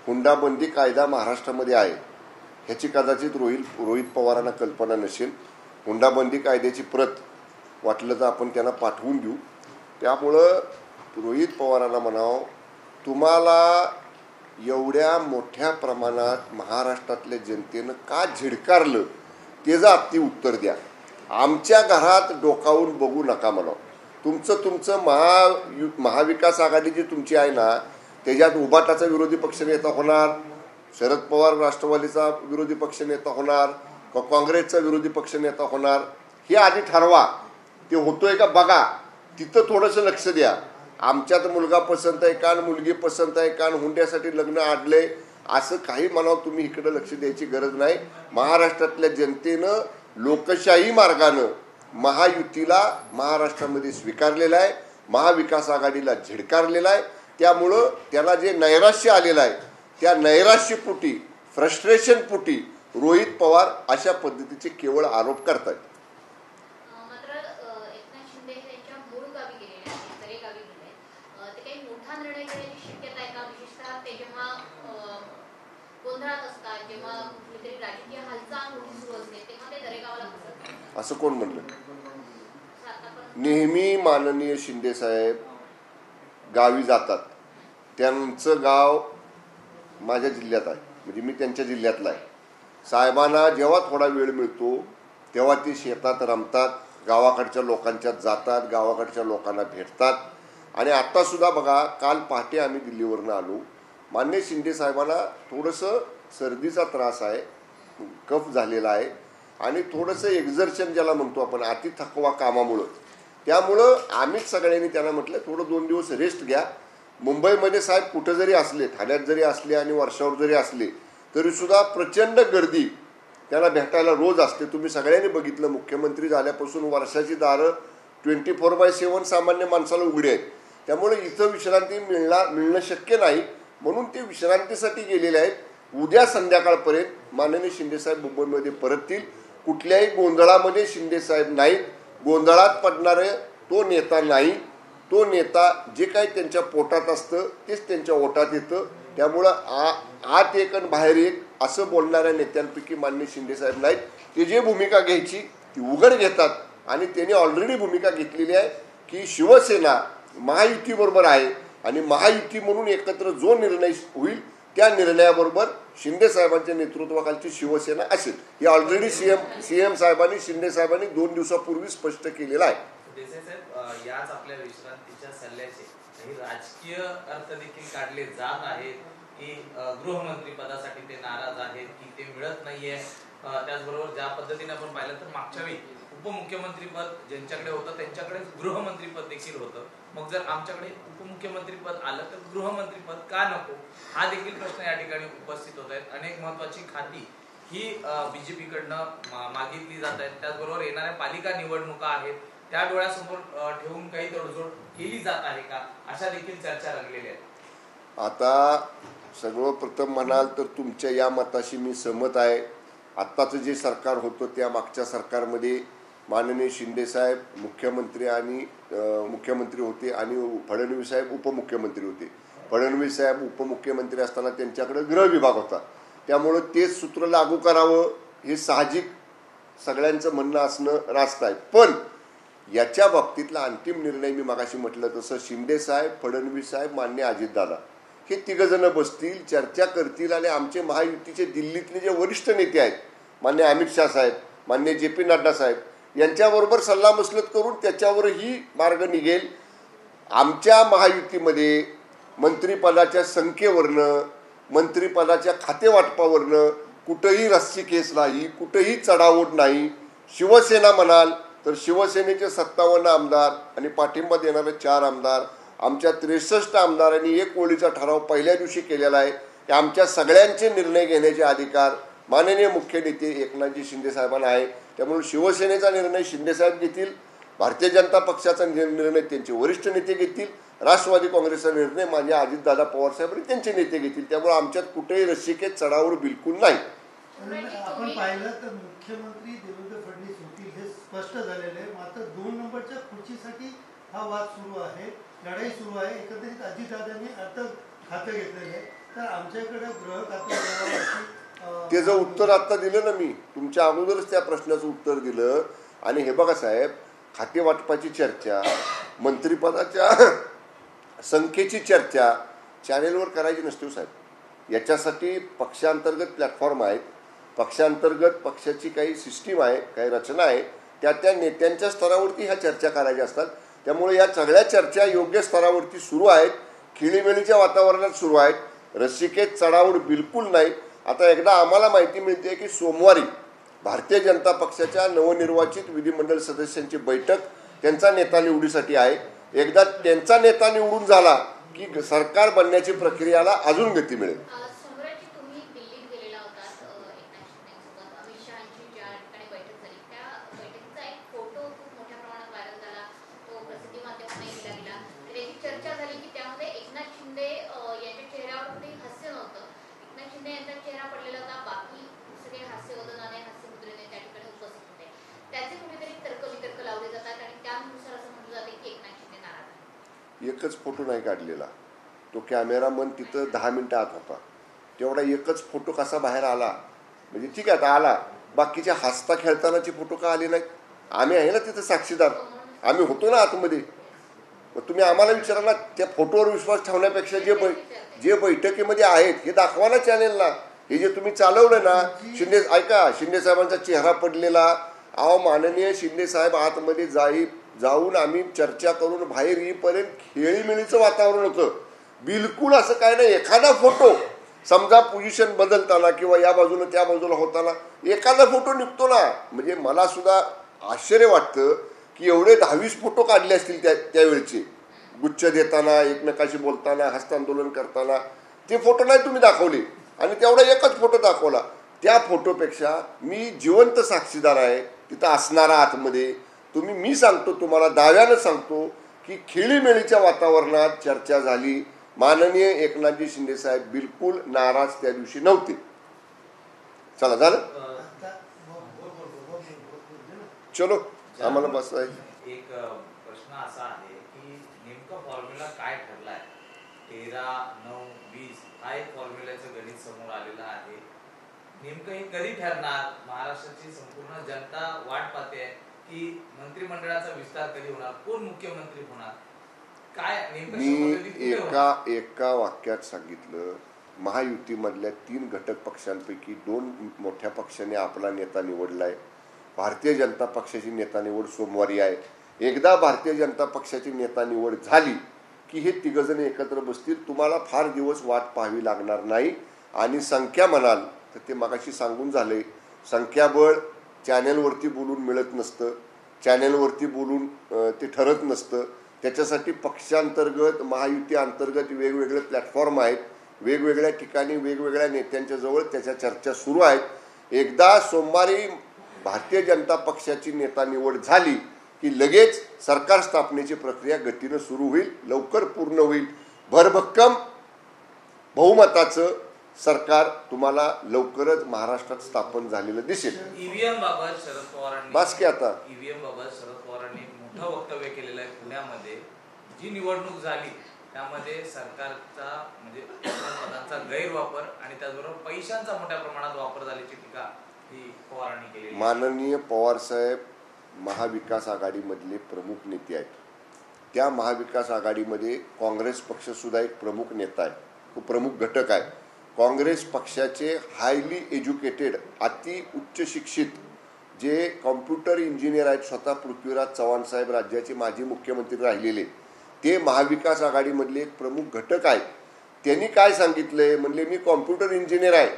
हुंडाबंदी कायदा महाराष्ट्रामध्ये आहे ह्याची कदाचित रोहित पवारांना कल्पना नसेल. हुंडाबंदी कायद्याची प्रत वाटलं तर आपण त्यांना पाठवून देऊ. त्यामुळं रोहित पवारांना म्हणावं, तुम्हाला एवढ्या मोठ्या प्रमाणात महाराष्ट्रातल्या जनतेनं का झिडकारलं त्याचं अगदी उत्तर द्या. आमच्या घरात डोकावून बघू नका म्हणावं. तुमचं महाविकास आघाडी जी तुमची आहे ना, त्याच्यात उभाटाचा विरोधी पक्षनेता होणार, शरद पवार राष्ट्रवादीचा विरोधी पक्षनेता होणार का काँग्रेसचा विरोधी पक्षनेता होणार हे आधी ठरवा. ते होतोय का बघा, तिथं थोडंसं लक्ष द्या. आमच्यात मुलगा पसंत आहे का, मुलगी पसंत आहे का, हुंड्यासाठी लग्न आडले असं काही म्हणावं तुम्ही इकडे लक्ष द्यायची गरज नाही. महाराष्ट्रातल्या जनतेनं लोकशाही मार्गानं महायुतीला महाराष्ट्रामध्ये स्वीकारलेला आहे, महाविकास आघाडीला झिडकारलेला आहे. त्यामुळं त्याला जे नैराश्य आलेलं आहे त्या नैराश्यपोटी, फ्रस्ट्रेशनपोटी रोहित पवार अशा पद्धतीचे केवळ आरोप करतात. मात्र एकनाथ शिंदे यांच्या मूळ गावी गेलेले आहेत, तरे गावी गेले, ते काही मोठा निर्णय घेण्याची शक्यता आहे का? विशेषतः ते जेव्हा गोंधळात असतात, जेव्हा कुठलीतरी राजकीय हालचाल मोठी सुरू असते तेव्हा ते दरेगावाला बसतात. असं कोण म्हणलं? नेहमी माननीय शिंदे साहेब गावी जातात. त्यांचं गाव माझ्या जिल्ह्यात आहे, म्हणजे मी त्यांच्या जिल्ह्यातला आहे. साहेबांना जेव्हा थोडा वेळ मिळतो तेव्हा ते शेतात रमतात, गावाकडच्या लोकांच्यात जातात, गावाकडच्या लोकांना भेटतात. आणि आत्तासुद्धा बघा, काल पहाटे आम्ही दिल्लीवरनं आलो. मान्य शिंदे साहेबांना थोडंसं सर्दीचा त्रास आहे, कफ झालेला आहे आणि थोडंसं एक्झर्शन ज्याला म्हणतो आपण, अति थकवा कामामुळं. त्यामुळं आम्हीच सगळ्यांनी त्यांना म्हटलं थोडं 2 दिवस रेस्ट घ्या. मुंबईमध्ये साहेब कुठं जरी असले, ठाण्यात जरी असले आणि वर्षावर जरी असले तरीसुद्धा प्रचंड गर्दी त्याला भेटायला रोज असते. तुम्ही सगळ्यांनी बघितलं, मुख्यमंत्री झाल्यापासून वर्षाची दारं 24/7 सामान्य माणसाला उघडी आहेत. त्यामुळे इथं विश्रांती मिळणं शक्य नाही, म्हणून ते विश्रांतीसाठी गेलेले आहेत. उद्या संध्याकाळपर्यंत माननीय शिंदेसाहेब मुंबईमध्ये परततील. कुठल्याही गोंधळामध्ये शिंदेसाहेब नाहीत. गोंधळात पडणारे तो नेता नाही. तो नेता जे काही त्यांच्या पोटात असतं तेच त्यांच्या ओटात येतं. त्यामुळं आत एक आणि बाहेर एक असं बोलणाऱ्या नेत्यांपैकी माननीय शिंदेसाहेब नाहीत. ते जे भूमिका घ्यायची ती उघड घेतात आणि त्यांनी ऑलरेडी भूमिका घेतलेली आहे की शिवसेना महायुतीबरोबर आहे आणि महायुती म्हणून एकत्र जो निर्णय होईल त्या निर्णयाबरोबर शिंदे साहेबांच्या नेतृत्वाखालची शिवसेना असेल. हे ऑलरेडी सीएम साहेबांनी, शिंदे साहेबांनी 2 दिवसापूर्वी स्पष्ट केलेलं आहे. देसाई साहेब, याच आपल्या विश्रांतीच्या सल्ल्याचे काही राजकीय अर्थ देखील काढले जात आहेत की गृहमंत्री पदासाठी ते नाराज आहेत की ते मिळत नाहीये. त्याचबरोबर ज्या पद्धतीने आपण पाहिलं तर मागच्या वेळी उपमुख्यमंत्रीपद ज्यांच्याकडे होतं त्यांच्याकडे गृहमंत्रीपद देखील होतं. मग जर आमच्याकडे उपमुख्यमंत्रीपद आलं तर गृहमंत्रीपद का नको, हा देखील प्रश्न या ठिकाणी उपस्थित होत आहेत. अनेक महत्वाची खाती ही बीजेपीकडनं मागितली जात आहेत. त्याचबरोबर येणाऱ्या पालिका निवडणुका आहेत, त्या डोळ्यासमोर ठेवून काही तडजोड केली जात आहे का, अशा देखील चर्चा रंगलेल्या आहेत. आता सर्वप्रथम म्हणाल तर तुमच्या या मताशी मी सहमत आहे. आत्ताचं जे सरकार होतं त्या मागच्या सरकारमध्ये माननीय शिंदेसाहेब मुख्यमंत्री होते आणि फडणवीस साहेब उपमुख्यमंत्री होते. फडणवीस साहेब उपमुख्यमंत्री असताना त्यांच्याकडे गृह विभाग होता. त्यामुळं तेच सूत्र लागू करावं हे साहजिक सगळ्यांचं म्हणणं असणं रास्त आहे. पण याच्या बाबतीतला अंतिम निर्णय मी मगाशी म्हटलं तसं शिंदेसाहेब, फडणवीस साहेब, मान्य अजितदादा हे तिघजणं बसतील, चर्चा करतील आणि आमचे महायुतीचे दिल्लीतले जे वरिष्ठ नेते आहेत, मान्य अमित शाह साहेब, मान्य JP नड्डा साहेब यांच्याबरोबर सल्लामसलत करून त्याच्यावरही मार्ग निघेल. आमच्या महायुतीमध्ये मंत्रिपदाच्या संख्येवरनं, मंत्रिपदाच्या खातेवाटपावरनं कुठंही रस्सीखेच नाही, कुठंही चढाओढ नाही. शिवसेना म्हणाल तर शिवसेनेचे 57 आमदार आणि पाठिंबा देणारे 4 आमदार, आमच्या 63 आमदारांनी एक ओळीचा ठराव पहिल्या दिवशी केलेला आहे की आमच्या सगळ्यांचे निर्णय घेण्याचे अधिकार माननीय मुख्य नेते एकनाथजी शिंदे साहेबांना आहे. त्यामुळे शिवसेनेचा निर्णय शिंदेसाहेब घेतील, भारतीय जनता पक्षाचा निर्णय त्यांचे वरिष्ठ नेते घेतील, राष्ट्रवादी काँग्रेसचा निर्णय माझे अजितदादा पवार साहेब आणि त्यांचे नेते घेतील. त्यामुळे आमच्यात कुठेही रस्सीखेच चढावर बिलकुल नाही. आपण पाहिलं तर मुख्यमंत्री देवेंद्र फडणवीस होतील हे स्पष्ट झालेले आहे. मात्र 2 नंबरच्या खुर्चीसाठी हा वाद सुरू आहे, लढाई सुरू आहे. एकंदरीत अजितदादांनी अर्थ खातं घेतलेलं आहे. तर आमच्याकडे ग्रह खातं त्याचं उत्तर आता दिलं ना मी, तुमच्या अगोदरच त्या प्रश्नाचं उत्तर दिलं. आणि हे बघा साहेब, खाते वाटपाची चर्चा, मंत्रिपदाच्या संख्येची चर्चा चॅनेलवर करायची नसते साहेब. याच्यासाठी पक्षांतर्गत प्लॅटफॉर्म आहेत, पक्षांतर्गत पक्षाची काही सिस्टीम आहे, काही रचना आहे, त्या नेत्यांच्या स्तरावरती ह्या चर्चा करायच्या असतात. त्यामुळे या सगळ्या चर्चा योग्य स्तरावरती सुरू आहेत, खेळीमेळीच्या वातावरणात सुरू आहेत. रसिकेत चढाओढ बिलकुल नाही. आता एकदा आम्हाला माहिती मिळते की सोमवारी भारतीय जनता पक्षाच्या नवनिर्वाचित विधिमंडळ सदस्यांची बैठक त्यांचा नेता निवडीसाठी आहे. एकदा त्यांचा नेता निवडून झाला की सरकार बनण्याची प्रक्रियाला अजून गती मिळेल. सोमवारी तुम्ही दिल्लीत गेलेला होतात एकनाथ शिंदेसोबत. अमित शहांची ज्या ठिकाणी बैठक झाली त्या बैठकीचा एक फोटो खूप मोठ्या प्रमाणात व्हायरल झाला, तो प्रसिद्धी माध्यमांनाही दिला गेला. त्याची चर्चा झाली की त्यामध्ये एकनाथ शिंदे यांच्या चेहऱ्यावर कुठेही हास्य नव्हतं. एकनाथ शिंदे यांचा चेहरा पडलेला होता, बाकी सगळे हास्यवदनाने हास्यमुद्रेने त्या ठिकाणी उपस्थित होते. त्याचे कुठेतरी तर्कवितर्क लावले जातात आणि त्यानुसार असं म्हटलं जाते की एकनाथ शिंदे नाराज आहे. एकच फोटो नाही काढलेला, तो कॅमेरामन तिथं 10 मिनिटं आत होता. तेवढा एकच फोटो कसा बाहेर आला? म्हणजे ठीक आहे आता आला, बाकीच्या हसता खेळतानाचे फोटो का आले नाहीत? आम्ही आहे ना तिथं साक्षीदार, आम्ही होतो ना आतमध्ये. मग तुम्ही आम्हाला विचारा ना, त्या फोटोवर विश्वास ठेवण्यापेक्षा जे बैठकीमध्ये आहेत हे दाखवा ना चॅनेलला. हे जे तुम्ही चालवलं ना, शिंदे ऐका, शिंदे साहेबांचा चेहरा पडलेला, माननीय शिंदे साहेब आतमध्ये जाऊन आम्ही चर्चा करून बाहेर येईपर्यंत खेळीमेळीचं वातावरण होतं. बिलकुल असं काय नाही. एखादा फोटो समजा पोझिशन बदलताना किंवा या बाजूला त्या बाजूला होताना एखादा फोटो निघतो ना, म्हणजे मला सुद्धा आश्चर्य वाटतं की एवढे 10-20 फोटो काढले असतील त्यावेळचे, गुच्छ देताना, एकमेकाशी बोलताना, हस्तांदोलन करताना. ते फोटो नाही तुम्ही दाखवले आणि तेवढा एकच फोटो दाखवला. त्या फोटोपेक्षा मी जिवंत साक्षीदार आहे तिथं असणारा आतमध्ये. मी सांगतो तुम्हाला, दाव्यानं सांगतो की खेळीमेळीच्या वातावरणात चर्चा झाली. माननीय एकनाथजी शिंदे साहेब बिलकुल नाराज त्या दिवशी नव्हते. चला झालं, चलो आम्हाला बस आहे. एक प्रश्न असा आहे की नेमका फॉर्म्युला काय ठरलाय? 13, 9, 20 हा एक फॉर्म्युल्याचं गणित समोर आलेलं आहे. नेमकं हे कधी ठरणार? महाराष्ट्राची संपूर्ण जनता वाट पाहते की मंत्रिमंडळाचा विस्तार कधी होणार, कोण मुख्यमंत्री होणार, काय नेमकं? मी एका वाक्यात सांगितलं, महायुतीमधल्या 3 घटक पक्षांपैकी 2 मोठ्या पक्षाने आपला नेता निवडलाय. भारतीय जनता पक्षाची नेता निवड सोमवारी आहे. एकदा भारतीय जनता पक्षाची नेता निवड झाली की हे 3 जण एकत्र बसतील. तुम्हाला फार दिवस वाट पाहावी लागणार नाही. आणि संख्या म्हणाल तर ते मगाशी सांगून झाले, संख्याबळ चॅनेलवरती बोलून मिळत नसतं, चॅनेलवरती बोलून ते ठरत नसतं. त्याच्यासाठी पक्षांतर्गत, महायुती अंतर्गत वेगवेगळे प्लॅटफॉर्म आहेत, वेगवेगळ्या ठिकाणी वेगवेगळ्या नेत्यांच्या जवळ त्याच्या चर्चा सुरू आहेत. एकदा सोमवारी भारतीय जनता पक्षाची नेता निवड झाली की लगेच सरकार स्थापनेची प्रक्रिया गतीनं सुरू होईल, लवकर पूर्ण होईल. भरभक्कम बहुमताचं सरकार तुम्हाला लवकरच महाराष्ट्रात स्थापन झालेलं दिसेल. ईव्हीएम बाबत शरद पवारांनी बस की आता ईव्हीएम बाबत शरद पवारांनी मोठं वक्तव्य केलेलं आहे. पुण्यामध्ये जी निवडणूक झाली त्यामध्ये सरकारचा म्हणजे पदांचा गैरवापर आणि त्याचबरोबर पैशांचा मोठ्या प्रमाणात वापर झाल्याची टीका ही पवारांनी केली. माननीय पवार साहेब महाविकास आघाडीमधले प्रमुख नेते आहेत. त्या महाविकास आघाडीमध्ये काँग्रेस पक्ष सुद्धा एक प्रमुख नेता आहे, तो प्रमुख घटक आहे. काँग्रेस पक्षाचे हायली एज्युकेटेड, अति उच्च शिक्षित जे कॉम्प्युटर इंजिनियर आहेत, स्वतः पृथ्वीराज चव्हाण साहेब राज्याचे माजी मुख्यमंत्री राहिलेले, ते महाविकास आघाडीमधले एक प्रमुख घटक आहेत. त्यांनी काय सांगितलंय म्हणले, मी कॉम्प्युटर इंजिनियर आहे,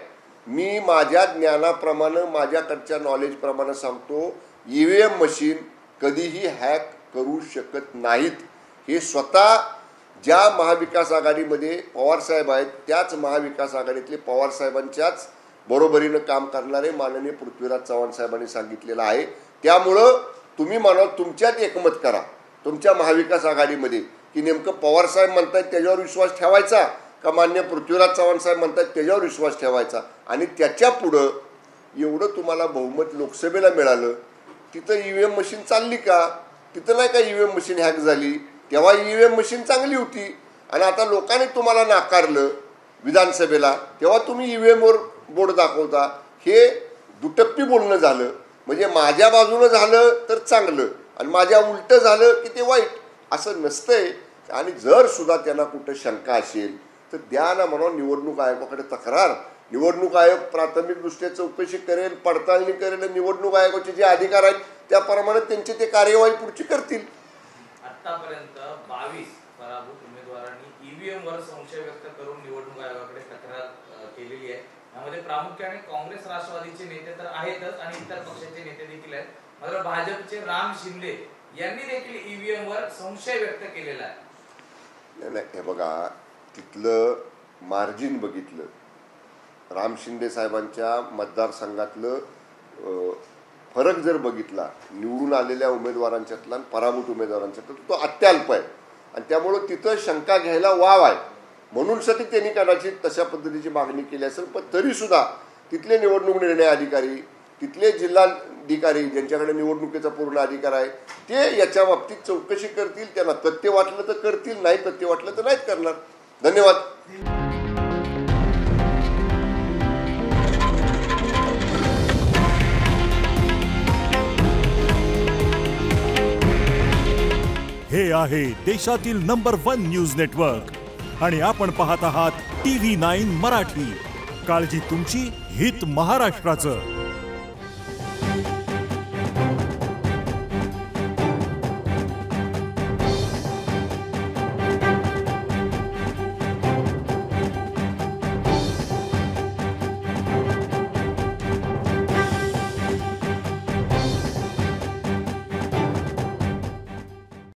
मी माझ्या ज्ञानाप्रमाणे माझ्याकडच्या नॉलेजप्रमाणे सांगतो, ईव्हीएम मशीन कधीही हॅक करू शकत नाहीत. हे स्वतः ज्या महाविकास आघाडीमध्ये पवारसाहेब आहेत त्याच महाविकास आघाडीतले पवारसाहेबांच्याच बरोबरीनं काम करणारे माननीय पृथ्वीराज चव्हाण साहेबांनी सांगितलेलं आहे. त्यामुळं तुम्ही म्हणा तुमच्यात एकमत करा तुमच्या महाविकास आघाडीमध्ये की नेमकं पवारसाहेब म्हणतायत त्याच्यावर विश्वास ठेवायचा का मान्य पृथ्वीराज चव्हाण साहेब म्हणतात त्याच्यावर विश्वास ठेवायचा. आणि त्याच्या पुढं एवढं तुम्हाला बहुमत लोकसभेला मिळालं, तिथं ईव्हीएम मशीन चालली का? तिथं नाही का ईव्हीएम मशीन हॅक झाली? तेव्हा ईव्हीएम मशीन चांगली होती आणि आता लोकांनी तुम्हाला नाकारलं. विधानसभेला, तेव्हा तुम्ही EVM-वर बोर्ड दाखवता. हे दुटप्पी बोलणं झालं. म्हणजे माझ्या बाजूनं झालं तर चांगलं आणि माझ्या उलटं झालं की ते वाईट, असं नसतंय. आणि जर सुद्धा त्यांना कुठं शंका असेल तर द्या ना म्हणून निवडणूक आयोगाकडे तक्रार. निवडणूक आयोग प्राथमिकदृष्ट्या चौकशी करेल, पडताळणी करेल. निवडणूक आयोगाचे जे अधिकार आहेत त्याप्रमाणे त्यांची ते कार्यवाही पुढची करतील. आतापर्यंत 22 पराभूत उमेदवारांनी EVM-वर संशय व्यक्त करून निवडणूक आयोगाकडे तक्रार केलेली आहे. यामध्ये प्रामुख्याने काँग्रेस राष्ट्रवादीचे नेते तर आहेतच आणि इतर पक्षाचे नेते देखील आहेत. मात्र भाजपचे राम शिंदे यांनी देखील EVM-वर संशय व्यक्त केलेला आहे. नाही, हे बघा, तिथलं मार्जिन बघितलं, राम शिंदे साहेबांच्या मतदारसंघातलं फरक जर बघितला, निवडून आलेल्या उमेदवारांच्यातला आणि पराभूत उमेदवारांच्यातला, तो अत्यल्प आहे. आणि त्यामुळं तिथं शंका घ्यायला वाव आहे. म्हणून साठी त्यांनी कदाचित तशा पद्धतीची मागणी केली असेल. पण तरीसुद्धा तिथले निवडणूक निर्णय अधिकारी, तिथले जिल्हाधिकारी ज्यांच्याकडे निवडणुकीचा पूर्ण अधिकार आहे, ते याच्या बाबतीत चौकशी करतील. त्यांना तथ्य वाटलं तर करतील, नाही तथ्य वाटलं तर नाहीत करणार. धन्यवाद. हे आहे देशातील नंबर 1 न्यूज नेटवर्क आणि आपण पाहत आहात TV9 मराठी. काळजी तुमची, हित महाराष्ट्राचं.